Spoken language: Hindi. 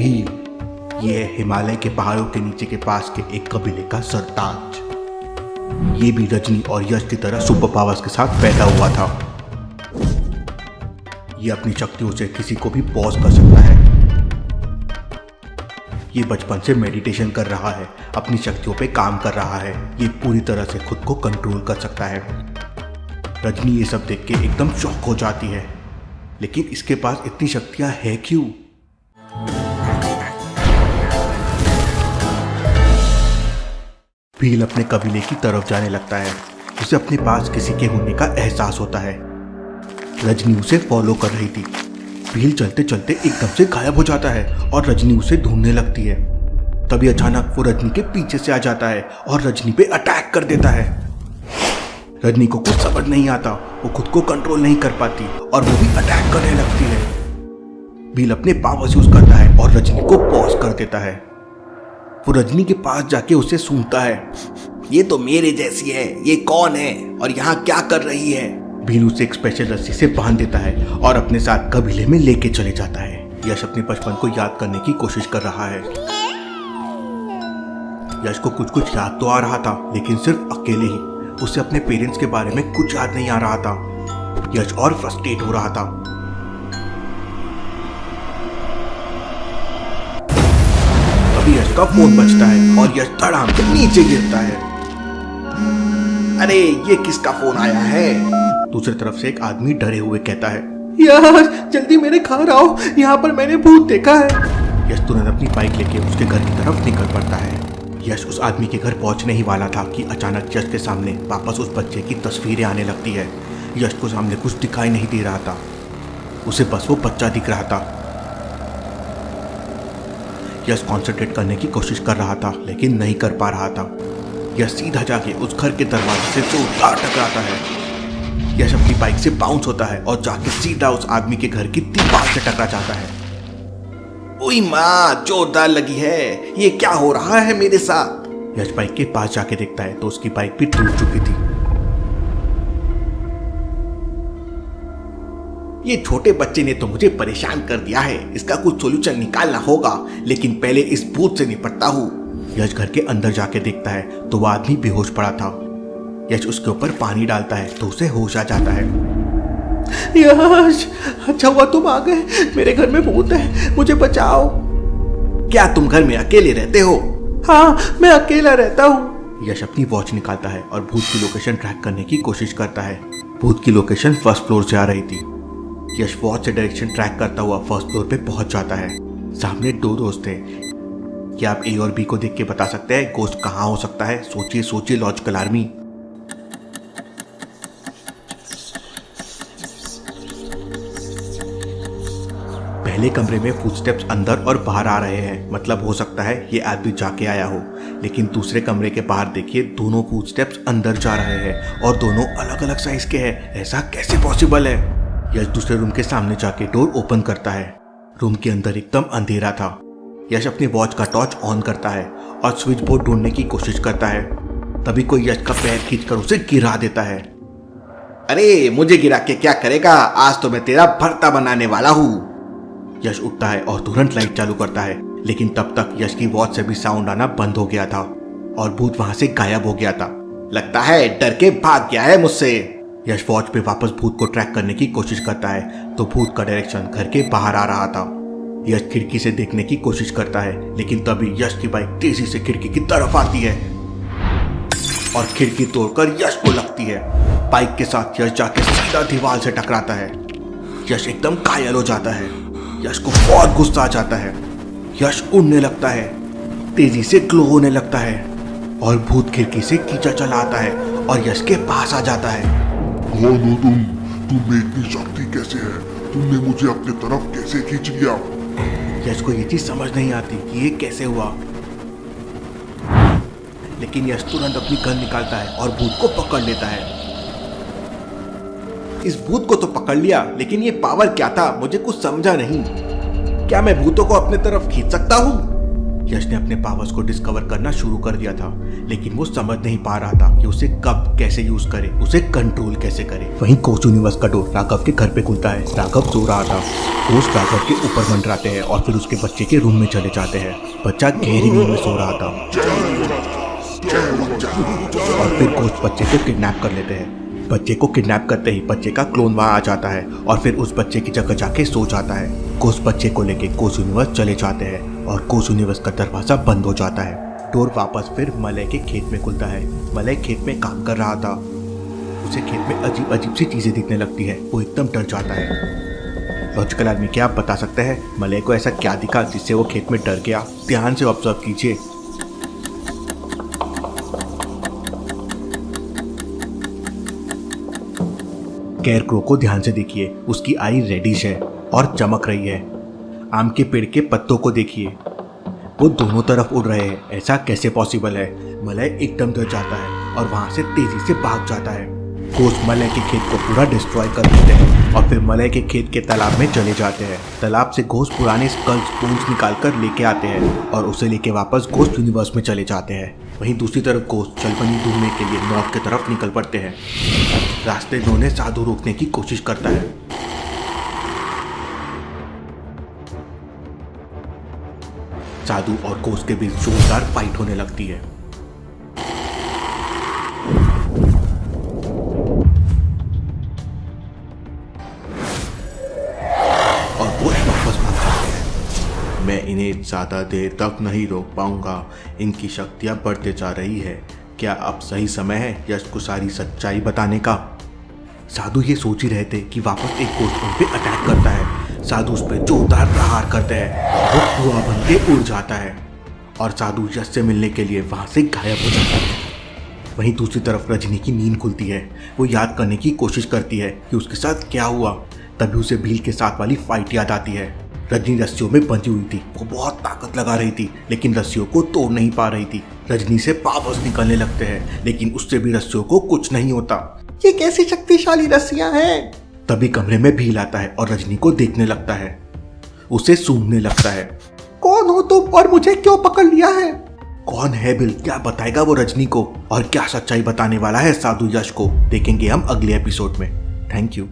भील। ये है हिमालय के पहाड़ों के नीचे के पास के एक कबीले का सरताज। ये भी रजनी और यश की तरह सुपर पावर्स के साथ पैदा हुआ था। ये अपनी शक्तियों से किसी को भी पॉज कर सकता है। ये बचपन से मेडिटेशन कर रहा है, अपनी शक्तियों पे काम कर रहा है। ये पूरी तरह से खुद को कंट्रोल कर सकता है। रजनी ये सब देख के एकदम शॉक हो जाती है, लेकिन इसके पास इतनी शक्तियां है क्यों? भील अपने कबीले की तरफ जाने लगता है। उसे अपने पास किसी के होने का एहसास होता है। रजनी उसे फॉलो कर रही थी। भील चलते चलते एकदम से गायब हो जाता है और रजनी उसे ढूंढने लगती है। तभी अचानक वो रजनी के पीछे से आ जाता है और रजनी पे अटैक कर देता है। रजनी को कुछ समझ नहीं आता, वो खुद को कंट्रोल नहीं कर पाती और वो भी अटैक करने लगती है। भील अपने पावर्स यूज करता है और रजनी को पॉज कर देता है। वो रजनी के पास जाके उसे सूंघता है। ये तो मेरे जैसी है, ये कौन है और यहाँ क्या कर रही है? भील उसे एक स्पेशल रस्सी से बांध देता है और अपने साथ कबीले में लेके चले जाता है। यश अपने बचपन को याद करने की कोशिश कर रहा है। यश को कुछ कुछ याद तो आ रहा था, लेकिन सिर्फ अकेले ही। उसे अपने पेरेंट्स के बारे में कुछ याद नहीं आ रहा था। यश और फ्रस्ट्रेट हो रहा था। तभी यश का फोन बजता है और यश धड़ाम से नीचे गिरता है। अरे ये किसका फोन आया है? दूसरी तरफ से एक आदमी डरे हुए कहता है, यश जल्दी मेरे घर आओ, यहाँ पर मैंने भूत देखा है। यश तुरंत अपनी बाइक लेके उसके घर की तरफ निकल पड़ता है। यश उस आदमी के घर पहुंचने ही वाला था कि अचानक यश के सामने वापस उस बच्चे की तस्वीरें आने लगती है। यश को सामने कुछ दिखाई नहीं दे रहा था, उसे बस वो बच्चा दिख रहा था। यश कॉन्सेंट्रेट करने की कोशिश कर रहा था, लेकिन नहीं कर पा रहा था। यश सीधा जाके उस घर के दरवाजे से जोरदार टकराता है। यश अपनी बाइक से बाउंस होता है और जाके सीधा उस आदमी के घर की दीवार से टकरा जाता है। ओई माँ, जोरदार लगी है। ये क्या हो रहा है मेरे साथ? यश बाइक के पास जाके देखता है तो उसकी बाइक भी टूट चुकी थी। ये छोटे बच्चे ने तो मुझे परेशान कर दिया है। इसका कुछ सोल्यूशन निकालना होगा, लेकिन पहले इस भूत से निपटता हूँ। यश घर के अंदर जाके देखता है तो वह आदमी बेहोश पड़ा था। यश उसके ऊपर पानी डालता है तो उसे होश आ जाता है। यश, अच्छा हुआ तुम आ गए। मेरे घर में भूत है, मुझे बचाओ। क्या तुम घर में अकेले रहते हो? हाँ, मैं अकेला रहता हूँ। यश अपनी वॉच निकालता है और भूत की लोकेशन ट्रैक करने की कोशिश करता है। भूत की लोकेशन फर्स्ट फ्लोर से आ रही थी। यश वॉच से डायरेक्शन ट्रैक करता हुआ फर्स्ट फ्लोर पे पहुंच जाता है। सामने दो दोस्त थे। क्या आप ए और बी को देख के बता सकते हैं गोस्ट कहाँ हो सकता है? सोचिए सोचिए लॉजिकल आर्मी। पहले कमरे में फुटस्टेप्स अंदर और बाहर आ रहे हैं, मतलब हो सकता है ये आदमी जाके आया हो। लेकिन दूसरे कमरे के बाहर देखिए, दोनों फुटस्टेप्स अंदर जा रहे हैं और दोनों अलग अलग साइज के हैं। ऐसा कैसे पॉसिबल है? यश दूसरे रूम के सामने जाके डोर ओपन करता है। रूम के अंदर एकदम अंधेरा था। यश अपनी वॉच का टॉर्च ऑन करता है और स्विच बोर्ड ढूंढने की कोशिश करता है। तभी कोई यश का पैर खींचकर उसे गिरा देता है। अरे मुझे गिरा के क्या करेगा? आज तो मैं तेरा भरता बनाने वाला हूँ। यश उठता है और तुरंत लाइट चालू करता है, लेकिन तब तक यश की वॉच से भी साउंड आना बंद हो गया था और भूत वहां से गायब हो गया था। लगता है डर के भाग गया है मुझसे। यश वॉच पे वापस भूत को ट्रैक करने की कोशिश करता है तो भूत का डायरेक्शन घर के बाहर आ रहा था। यश खिड़की से देखने की कोशिश करता है, लेकिन तभी यश की बाइक तेजी से खिड़की की तरफ आती है और खिड़की तोड़कर यश को लगती है। बाइक के साथ यश जाके सीधा दीवार से टकराता है। यश एकदम घायल हो जाता है। यश को बहुत गुस्सा आ जाता है। यश उड़ने लगता है, तेजी से ग्लो होने लगता है और भूत खिड़की से कीचड़ चला आता है और यश के पास आ जाता है। कौन हो तुम? तुम्हें इतनी शक्ति कैसे है? तुमने मुझे अपने तरफ कैसे खींच लिया? यश को ये चीज समझ नहीं आती कि ये कैसे हुआ, लेकिन यश तुरंत अपनी गन निकालता है और भूत को पकड़ लेता है। इस भूत को तो पकड़ लिया, लेकिन ये पावर क्या था? मुझे कुछ समझा नहीं। क्या मैं भूतों को अपने तरफ खींच सकता हूँ? यश ने अपने पावर्स को डिस्कवर करना शुरू कर दिया था, लेकिन वो समझ नहीं पा रहा था कि उसे कब कैसे यूज करे, उसे कंट्रोल कैसे करे। वहीं कोच यूनिवर्स का डोर राघव के घर पे खुलता है। राघव सो रहा था। कोच राघव के ऊपर मंडराते हैं और फिर उसके बच्चे के रूम में चले जाते हैं। बच्चा गहरी नींद में सो रहा था और फिर कोच बच्चे को किडनैप कर लेते हैं। बच्चे को किडनैप करते ही बच्चे का क्लोन वहां आ जाता है और फिर उस बच्चे की जगह जाके सो जाता है। कोच बच्चे को लेके कोच यूनिवर्स चले जाते हैं और कोच यूनिवर्स का दरवाजा बंद हो जाता है। डोर वापस फिर मलय के खेत में खुलता है। मलय खेत में काम कर रहा था। उसे खेत में अजीब अजीब सी चीजें दिखने लगती है। वो एकदम डर जाता है। लॉजिकल आदमी, क्या आप बता सकते हैं मलय को ऐसा क्या दिखा जिससे वो खेत में डर गया? ध्यान से ऑब्जर्व कीजिए। कैरक्रो को ध्यान से देखिए। उसकी आई रेडिश है और चमक रही है। आम के पेड़ के पत्तों को देखिए, वो दोनों तरफ उड़ रहे हैं। ऐसा कैसे पॉसिबल है? मलय एकदम डर जाता है और वहां से तेजी से भाग जाता है। कोच मलय के खेत को पूरा डिस्ट्रॉय कर देते हैं और फिर मलय के खेत के तालाब में चले जाते हैं। तालाब से घोष पुराने स्कल्स बोन्स निकाल कर लेके आते हैं और उसे लेके वापस घोष यूनिवर्स में चले जाते हैं। वहीं दूसरी तरफ घोष चलबनी ढूंढने के लिए नॉर्थ की तरफ निकल पड़ते हैं। रास्ते में उन्हें साधु रोकने की कोशिश करता है। साधु और घोष के बीच जोरदार फाइट होने लगती है। और घोष वापस भाग जाते हैं। मैं इन्हें ज्यादा देर तक नहीं रोक पाऊंगा। इनकी शक्तियां बढ़ते जा रही है। क्या अब सही समय है यश को सारी सच्चाई बताने का? साधु ये सोच ही रहे थे कि वापस एक घोष उन पे अटैक करता है। साधु उस पर जोरदार प्रहार करते हैं। वो धुआं बन के उड़ जाता है और साधु यश से मिलने के लिए वहां से गायब हो जाता है। वहीं दूसरी तरफ रजनी की नींद खुलती है। वो याद करने की कोशिश करती है कि उसके साथ क्या हुआ। तभी उसे भील के साथ वाली फाइट याद आती है। रजनी रस्सियों में बंधी हुई थी। वो बहुत ताकत लगा रही थी लेकिन रस्सियों को तोड़ नहीं पा रही थी। रजनी से पावर्स निकलने लगते हैं लेकिन उससे भी रस्सियों को कुछ नहीं होता। ये कैसी शक्तिशाली रस्सियां हैं? तभी कमरे में भील आता है और रजनी को देखने लगता है। उसे सूंघने लगता है। कौन हो तुम और मुझे क्यों पकड़ लिया है? कौन है भील? क्या बताएगा वो रजनी को और क्या सच्चाई बताने वाला है साधु यश को? देखेंगे हम अगले एपिसोड में। Thank you.